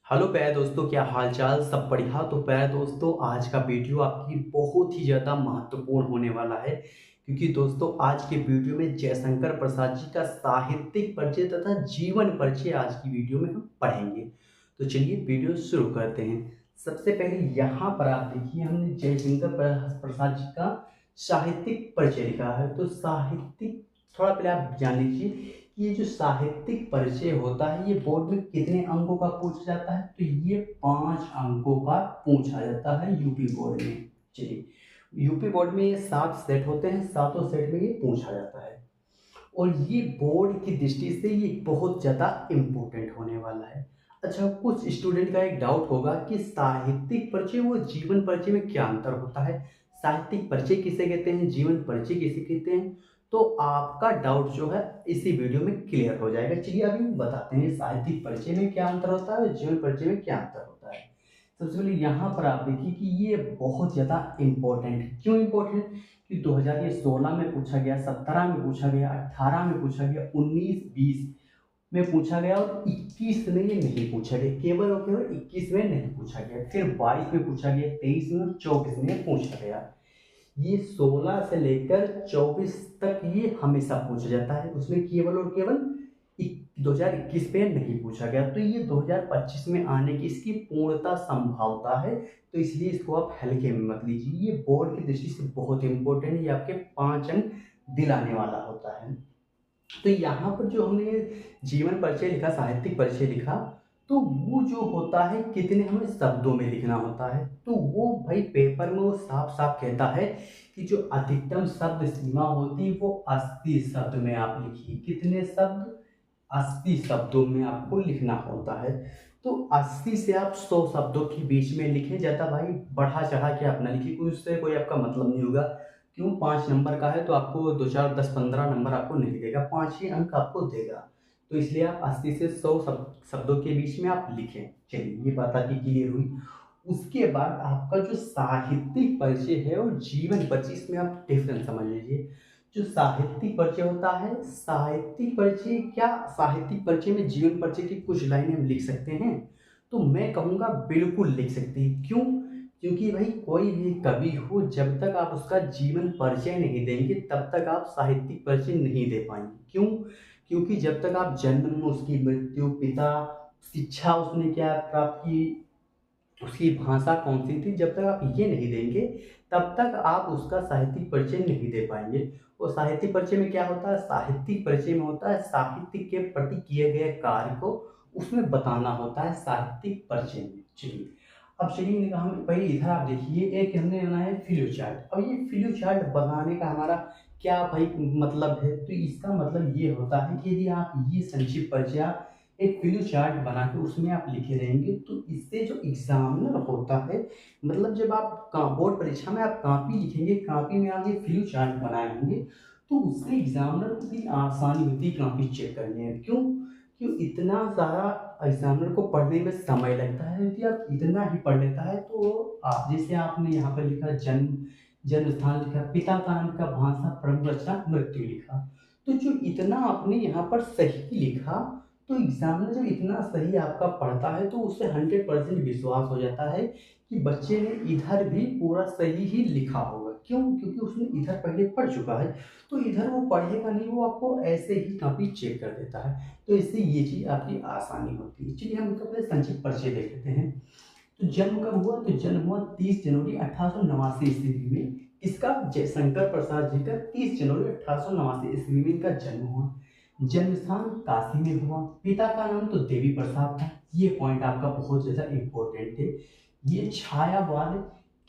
Hello प्यारे दोस्तों, क्या हाल चाल? सब बढ़िया? तो प्यारे दोस्तों, आज का वीडियो आपके लिए बहुत ही ज़्यादा महत्वपूर्ण होने वाला है, क्योंकि दोस्तों आज के वीडियो में जयशंकर प्रसाद जी का साहित्यिक परिचय तथा जीवन परिचय आज की वीडियो में हम पढ़ेंगे। तो चलिए वीडियो शुरू करते हैं। सबसे पहले यहाँ पर आप देखिए, हमने जयशंकर प्रसाद जी का साहित्यिक परिचय लिखा है। तो साहित्यिक, थोड़ा पहले आप जान लीजिए कि ये जो साहित्यिक परिचय होता है, ये बोर्ड में कितने अंकों का पूछा जाता है? तो ये 5 अंकों का पूछा जाता है यूपी बोर्ड में। चलिए, यूपी बोर्ड में ये 7 सेट होते हैं, सातों सेट में ये पूछा जाता है। और ये बोर्ड की दृष्टि से ये बहुत ज़्यादा इम्पोर्टेंट होने वाला है। अच्छा, कुछ स्टूडेंट का एक डाउट होगा कि साहित्यिक परिचय वो जीवन परिचय में क्या अंतर होता है? साहित्यिक परिचय किसे कहते हैं, जीवन परिचय किसे कहते हैं? तो आपका डाउट जो है इसी वीडियो में क्लियर हो जाएगा। चलिए अभी हम बताते हैं साहित्यिक परिचय में क्या अंतर होता है और जीवन परिचय में क्या अंतर होता है। सबसे पहले यहाँ पर आप देखिए कि ये बहुत ज़्यादा इम्पोर्टेंट है। क्यों इम्पोर्टेंट? कि 2016 में पूछा गया, 17 में पूछा गया, 18 में पूछा गया, 19, 20 में पूछा गया और 21 में ये नहीं पूछा गया। केवल और केवल 21 में नहीं पूछा गया। फिर 22 में पूछा गया, 23 में और 24 में पूछा गया। ये 16 से लेकर 24 तक ये हमेशा पूछा जाता है। उसमें केवल और केवल 2021 में नहीं पूछा गया। तो ये 2025 में आने की इसकी पूर्णता संभावना है। तो इसलिए इसको आप हल्के में मत लीजिए। ये बोर्ड की दृष्टि से बहुत इंपॉर्टेंट है। ये आपके 5 अंक दिलाने वाला होता है। तो यहाँ पर जो हमने जीवन परिचय लिखा, साहित्यिक परिचय लिखा, तो वो जो होता है कितने हमें शब्दों में लिखना होता है। तो वो भाई पेपर में वो साफ साफ कहता है कि जो अधिकतम शब्द सीमा होती है वो 80 शब्द में आप लिखिए। कितने शब्द? 80 शब्दों में आपको लिखना होता है। तो 80 से आप 100 शब्दों के बीच में लिखें। ज़्यादा भाई बढ़ा चढ़ा के आप ना लिखिए, कोई उससे कोई आपका मतलब नहीं होगा। क्यों? 5 नंबर का है तो आपको 2 4 10 15 नंबर आपको नहीं देगा, 5 ही अंक आपको देगा। तो इसलिए आप 80 से 100 शब्दों के बीच में आप लिखें। चलिए, ये बात आपकी क्लियर हुई। उसके बाद आपका जो साहित्यिक परिचय है और जीवन परिचय, इसमें आप डिफरेंस समझ लीजिए। जो साहित्यिक परिचय होता है, साहित्यिक परिचय क्या, साहित्यिक परिचय में जीवन परिचय की कुछ लाइनें हम लिख सकते हैं? तो मैं कहूँगा बिल्कुल लिख सकते हैं। क्यों? क्योंकि भाई कोई भी कवि हो, जब तक आप उसका जीवन परिचय नहीं देंगे तब तक आप साहित्यिक परिचय नहीं दे पाएंगे। क्यों? क्योंकि जब तक आप जन्म, उसकी मृत्यु, पिता, शिक्षा उसने क्या प्राप्त की, उसकी भाषा कौन सी थी, जब तक आप ये नहीं देंगे तब तक आप उसका साहित्यिक परिचय नहीं दे पाएंगे। और साहित्यिक परिचय में क्या होता है? साहित्यिक परिचय में होता है साहित्य के प्रति किए गए कार्य को उसमें बताना होता है साहित्यिक परिचय में। चलिए, अब चलिए हम पहले इधर आप देखिए, एक हमने बनाया है फ्लो चार्ट। अब ये फ्लो चार्ट बनाने का हमारा क्या भाई मतलब है? तो इसका मतलब ये होता है कि यदि आप ये संक्षिप्त परिचय एक फ्लो चार्ट बना के उसमें आप लिखे रहेंगे, तो इससे जो एग्जामिनर होता है, मतलब जब आप बोर्ड परीक्षा में आप कॉपी लिखेंगे, कॉपी में आप ये फ्लो चार्ट बनाएंगे, तो उससे एग्जामिनर को भी आसानी होती है कॉपी चेक करने में। क्यों? क्यों? इतना सारा एग्जामिनर को पढ़ने में समय लगता है। यदि आप इतना ही पढ़ लेता है तो आप, जैसे आपने यहाँ पर लिखा जन्म, जन्म स्थान लिखा, पिता का नाम, का भाषा, प्रमुख रचना, मृत्यु लिखा, तो जो इतना आपने यहाँ पर सही लिखा, तो एग्जामिनर जब इतना सही आपका पढ़ता है तो उससे 100% विश्वास हो जाता है कि बच्चे ने इधर भी पूरा सही ही लिखा होगा। क्यों? क्योंकि उसने इधर पहले पढ़ चुका है। तो इधर वो पढ़ेगा नहीं, वो आपको ऐसे ही कॉपी चेक कर देता है। तो इससे ये चीज़ आपकी आसानी होती है। चलिए हम इसका पहले संक्षिप्त परिचय देख लेते हैं। तो जन्म कब हुआ? तो जन्म हुआ 30 जनवरी 1889 ईस्वी में। इसका जयशंकर प्रसाद जी का 30 जनवरी 1889 ईस्वी में इनका जन्म हुआ। जन्म स्थान काशी में हुआ। पिता का नाम तो देवी प्रसाद था। ये पॉइंट आपका बहुत ज्यादा इंपॉर्टेंट है। ये छायावाद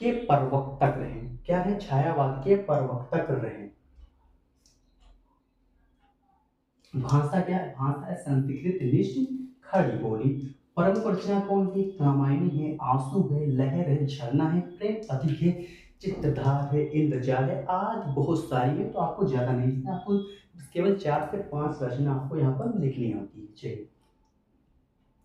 के प्रवर्तक रहे। क्या है? छायावाद के प्रवर्तक रहे। भाषा क्या है? भाषा है संस्कृत निष्ठ खड़ी बोली। परम रचना कौन थी? रामायणी है, आंसू है, लहर है, झरना है, प्रेम अधिक है, चित्तधार है, इंद्रजाल है, आदि बहुत सारी है। तो आपको ज्यादा नहीं लिखना, आपको केवल 4 से 5 रचना आपको यहाँ पर लिखनी होती है। चलिए,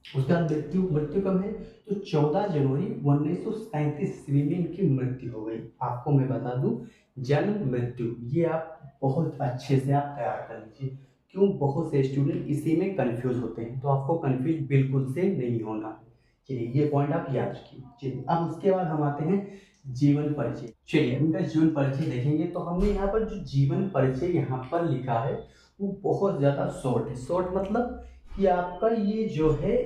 उसके बाद मृत्यु। मृत्यु कब है? तो 14 जनवरी 1937 ईस्वी में इनकी मृत्यु हो गई। आपको मैं बता दूं, जन्म मृत्यु ये आप बहुत अच्छे से आप तैयार कर लीजिए। क्यों? बहुत से स्टूडेंट इसी में कंफ्यूज होते हैं, तो आपको कंफ्यूज बिल्कुल से नहीं होना है। चलिए ये पॉइंट आप याद रखिए। चलिए अब उसके बाद हम आते हैं जीवन परिचय। चलिए इनका जीवन परिचय देखेंगे तो हमने यहाँ पर जो जीवन परिचय यहाँ पर लिखा है वो बहुत ज़्यादा शॉर्ट है। शॉर्ट मतलब कि आपका ये जो है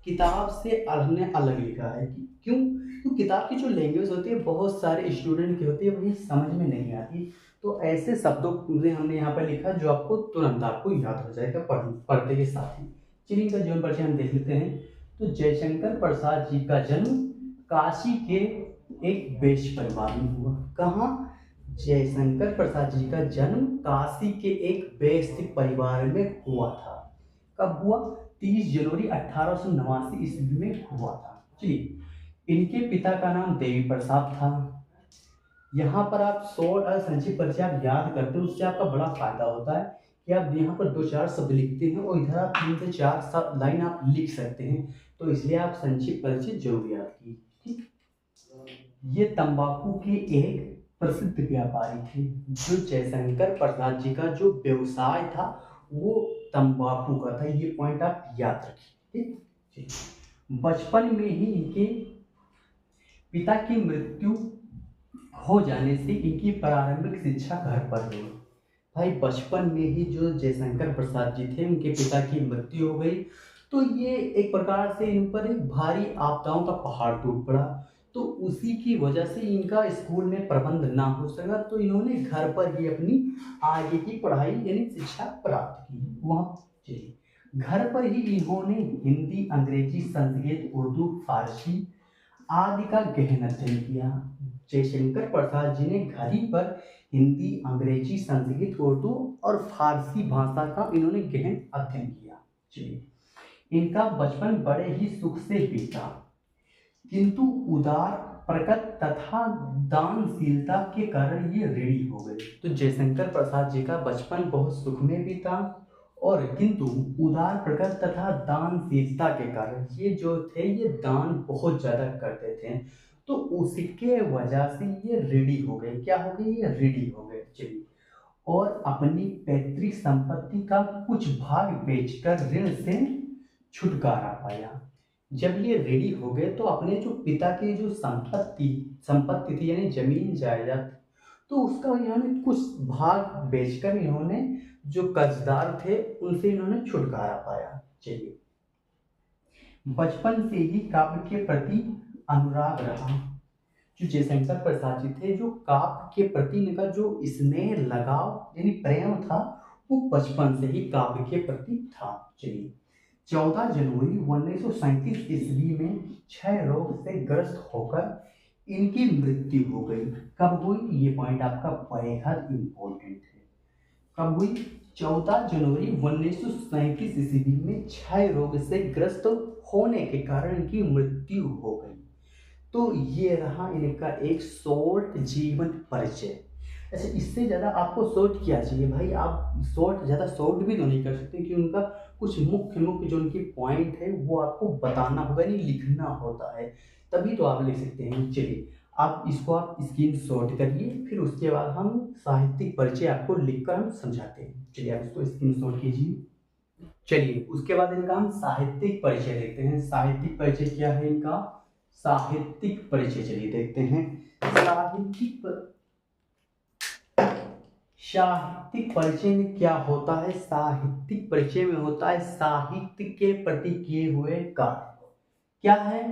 किताब से अलग अलग लिखा है। क्यों? तो किताब की जो लैंग्वेज होती है बहुत सारे स्टूडेंट की होती है, वही समझ में नहीं आती। तो ऐसे शब्दों में हमने यहाँ पर लिखा जो आपको तुरंत आपको याद हो जाएगा पढ़ते के साथ ही। चलिए इनका जीवन परिचय हम देख लेते हैं। तो जयशंकर प्रसाद जी का जन्म काशी के एक वैश्य परिवार में हुआ। कहाँ? जयशंकर प्रसाद जी का जन्म काशी के एक वैश्य परिवार में हुआ था। कब हुआ? 30 जनवरी 1889 ईस्वी में हुआ था। चलिए इनके पिता का नाम देवी प्रसाद था। यहाँ पर आप शॉर्ट और संक्षिप्त परिचय आप याद करते हो, उससे आपका बड़ा फायदा होता है कि आप यहाँ पर 2-4 शब्द लिखते हैं और इधर आप 3 से 4 लाइन आप लिख सकते हैं। तो इसलिए आप संक्षिप्त परिचय जरूर याद कीजिए। ठीक। ये तंबाकू के एक प्रसिद्ध व्यापारी थे। जो जयशंकर प्रसाद जी का जो व्यवसाय था वो तंबाकू का था। ये पॉइंट आप याद रखिए। ठीक। बचपन में ही इनके पिता की मृत्यु हो जाने से इनकी प्रारंभिक शिक्षा घर पर हुई। भाई बचपन में ही जो जयशंकर प्रसाद जी थे उनके पिता की मृत्यु हो गई, तो ये एक प्रकार से इन पर एक भारी आपदाओं का पहाड़ टूट पड़ा। तो उसी की वजह से इनका स्कूल में प्रबंध ना हो सका, तो इन्होंने घर पर ही अपनी आगे की पढ़ाई यानी शिक्षा प्राप्त की। वहाँ घर पर ही इन्होंने हिंदी, अंग्रेजी, संस्कृत, उर्दू, फारसी आदि का गहन अध्ययन किया। जयशंकर प्रसाद जी ने घर ही पर हिंदी, अंग्रेजी, संस्कृत, उर्दू और फारसी भाषा का इन्होंने गहन अध्ययन किया। चलिए इनका बचपन बड़े ही सुख से बीता, किंतु उदार प्रकृति तथा दानशीलता के कारण ये ऋणी हो गए। तो जयशंकर प्रसाद जी का बचपन बहुत सुख में बीता और किंतु उदार प्रकृति तथा दानशीलता के कारण ये जो थे ये दान बहुत ज्यादा करते थे, तो उसके वजह से ये ऋणी हो गए। क्या हो गए? ये ऋणी हो गए। चलिए और अपनी पैतृक संपत्ति का कुछ भाग बेचकर ऋण से छुटकारा पाया। जब ये ऋणी हो गए तो अपने जो पिता की जो संपत्ति थी यानी जमीन जायदाद, तो उसका इन्होंने कुछ भाग बेचकर इन्होंने जो कर्जदार थे उनसे इन्होंने छुटकारा पाया। चलिए बचपन से ही काव्य के प्रति अनुराग रहा। जो जयशंकर प्रसाद जी थे जो काव्य के प्रति इनका जो स्नेह लगाव यानी प्रेम था वो बचपन से ही काव्य के प्रति था। चलिए 14 जनवरी 1937 ईस्वी में क्षय रोग से ग्रस्त होकर इनकी मृत्यु हो गई। कब हुई? ये पॉइंट आपका बेहद इंपॉर्टेंट है। कब हुई? 14 जनवरी 1937 ईस्वी में क्षय रोग से ग्रस्त होने के कारण इनकी मृत्यु हो गई। तो ये रहा इनका एक शॉर्ट जीवन परिचय। अच्छा इससे ज़्यादा आपको शॉर्ट क्या चाहिए भाई? आप शॉर्ट ज़्यादा शॉर्ट भी तो नहीं कर सकते कि उनका कुछ मुख्य जो उनकी पॉइंट है वो आपको बताना होगा, नहीं लिखना होता है, तभी तो आप लिख सकते हैं। चलिए आप इसको आप स्क्रीन शॉट करिए, फिर उसके बाद हम साहित्यिक परिचय आपको लिखकर हम समझाते हैं। चलिए आप इसको स्क्रीन शॉट कीजिए। चलिए उसके बाद इनका हम साहित्यिक परिचय देखते हैं। साहित्यिक परिचय क्या है इनका? साहित्यिक परिचय चलिए देखते हैं। साहित्यिक परिचय में क्या होता है? साहित्यिक परिचय में होता है साहित्य के प्रति किए हुए कार्य। क्या है?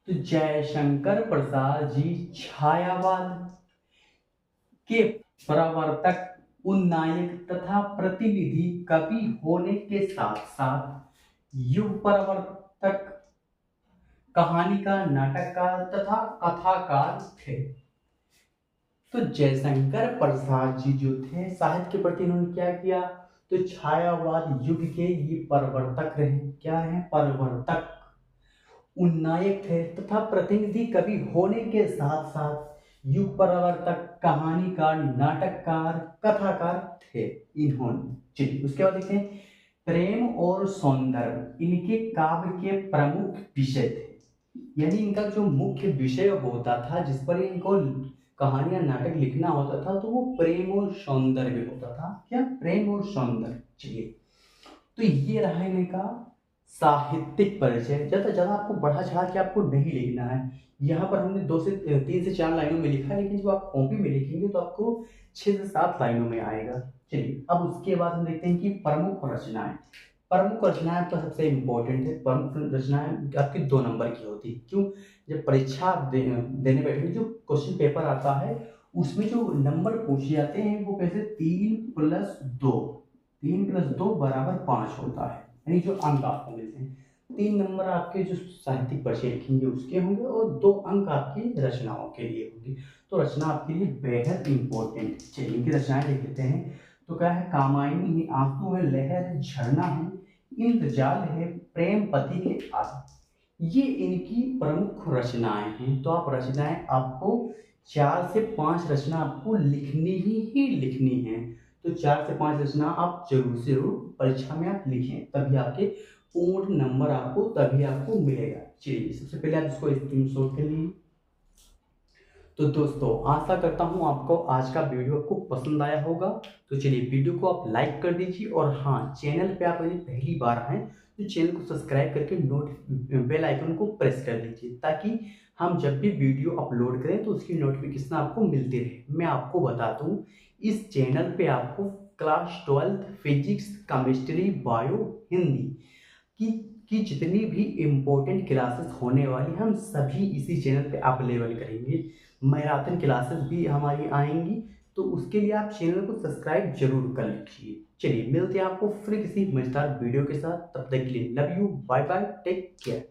तो जयशंकर प्रसाद जी छायावाद के प्रवर्तक, उन्नायक तथा प्रतिनिधि कवि होने के साथ साथ युग प्रवर्तक, कहानीकार, नाटककार तथा कथाकार थे। तो जयशंकर प्रसाद जी जो थे साहित्य के प्रति उन्होंने क्या किया? तो छायावाद युग के ये प्रवर्तक रहे। क्या रहे? प्रवर्तक, उन्नायक थे तथा प्रतिनिधि कवि होने के साथ साथ युग प्रवर्तक, कहानीकार, नाटककार, कथाकार थे इन्होंने। चलिए उसके बाद देखते हैं प्रेम और सौंदर्य इनके काव्य के प्रमुख विषय थे। यानी इनका जो मुख्य विषय होता था जिस पर इनको कहानियां, नाटक लिखना होता था, तो वो प्रेम और सौंदर्य होता था। क्या? प्रेम और सौंदर्य। चलिए तो ये रहा इनका साहित्यिक परिचय। ज़्यादा ज़्यादा आपको बढ़ा चढ़ा के आपको नहीं लिखना है। यहाँ पर हमने 3 से 4 लाइनों में लिखा है, लेकिन जब आप कॉपी में लिखेंगे तो आपको 6 से 7 लाइनों में आएगा। चलिए अब उसके बाद हम देखते हैं कि प्रमुख रचनाएं। प्रमुख रचनाएं आपका सबसे इम्पोर्टेंट है। प्रमुख रचनाएं आपकी 2 नंबर की होती है। क्यों? जब परीक्षा आप देने बैठेंगे, जो क्वेश्चन पेपर आता है उसमें जो नंबर पूछे जाते हैं वो कैसे 3+2 बराबर 5 होता है, यानी जो अंक आपको मिलते हैं। 3 नंबर आपके जो साहित्यिक परिचय लिखेंगे उसके होंगे और 2 अंक आपकी रचनाओं के लिए होंगे। तो रचना आपके लिए बेहद इंपॉर्टेंट। चलिए इनकी रचनाएं लिख लेते हैं। तो क्या है? कामायनी है, आंसू है, लहर है, झरना है, इंद्रजाल है, प्रेम पति के आगे। ये इनकी प्रमुख रचनाएं हैं। तो आप रचनाएं आपको 4 से 5 रचना आपको लिखनी ही लिखनी है। तो 4 से 5 रचना आप जरूर से जरूर परीक्षा में आप लिखें, तभी आपके पूर्ण नंबर आपको मिलेगा। चलिए सबसे पहले आप इसको स्क्रीनशॉट कर लीजिए। तो दोस्तों आशा करता हूँ आपको आज का वीडियो आपको पसंद आया होगा। तो चलिए वीडियो को आप लाइक कर दीजिए, और हाँ, चैनल पे आप यदि पहली बार आए तो चैनल को सब्सक्राइब करके बेल आइकन को प्रेस कर दीजिए, ताकि हम जब भी वीडियो अपलोड करें तो उसकी नोटिफिकेशन आपको मिलती रहे। मैं आपको बता दूँ, इस चैनल पे आपको class 12 physics, chemistry, bio, Hindi की जितनी भी इम्पोर्टेंट क्लासेस होने वाली हम सभी इसी चैनल पे अवेलेबल करेंगे। मैराथन क्लासेस भी हमारी आएंगी, तो उसके लिए आप चैनल को सब्सक्राइब जरूर कर लीजिए। चलिए मिलते हैं आपको फिर किसी मजेदार वीडियो के साथ। तब तक के लिए love you, bye bye, take care.